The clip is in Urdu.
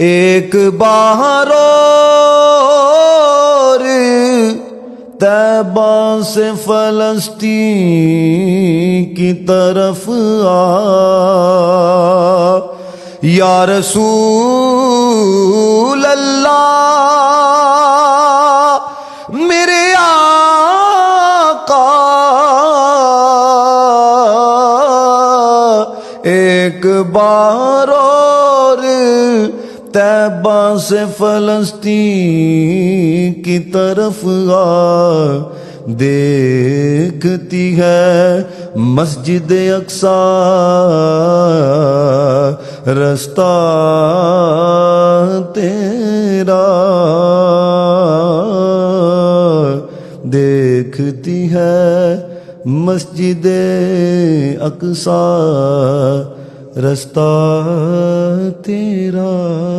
ایک بار اور طیبہ سے فلسطین کی طرف آ یا رسول اللہ میرے آقا، ایک بار اور طیبہ سے فلسطین کی طرف آ، دیکھتی ہے مسجد اقصیٰ رستہ تیرا، دیکھتی ہے مسجد اقصیٰ رستہ تیرا۔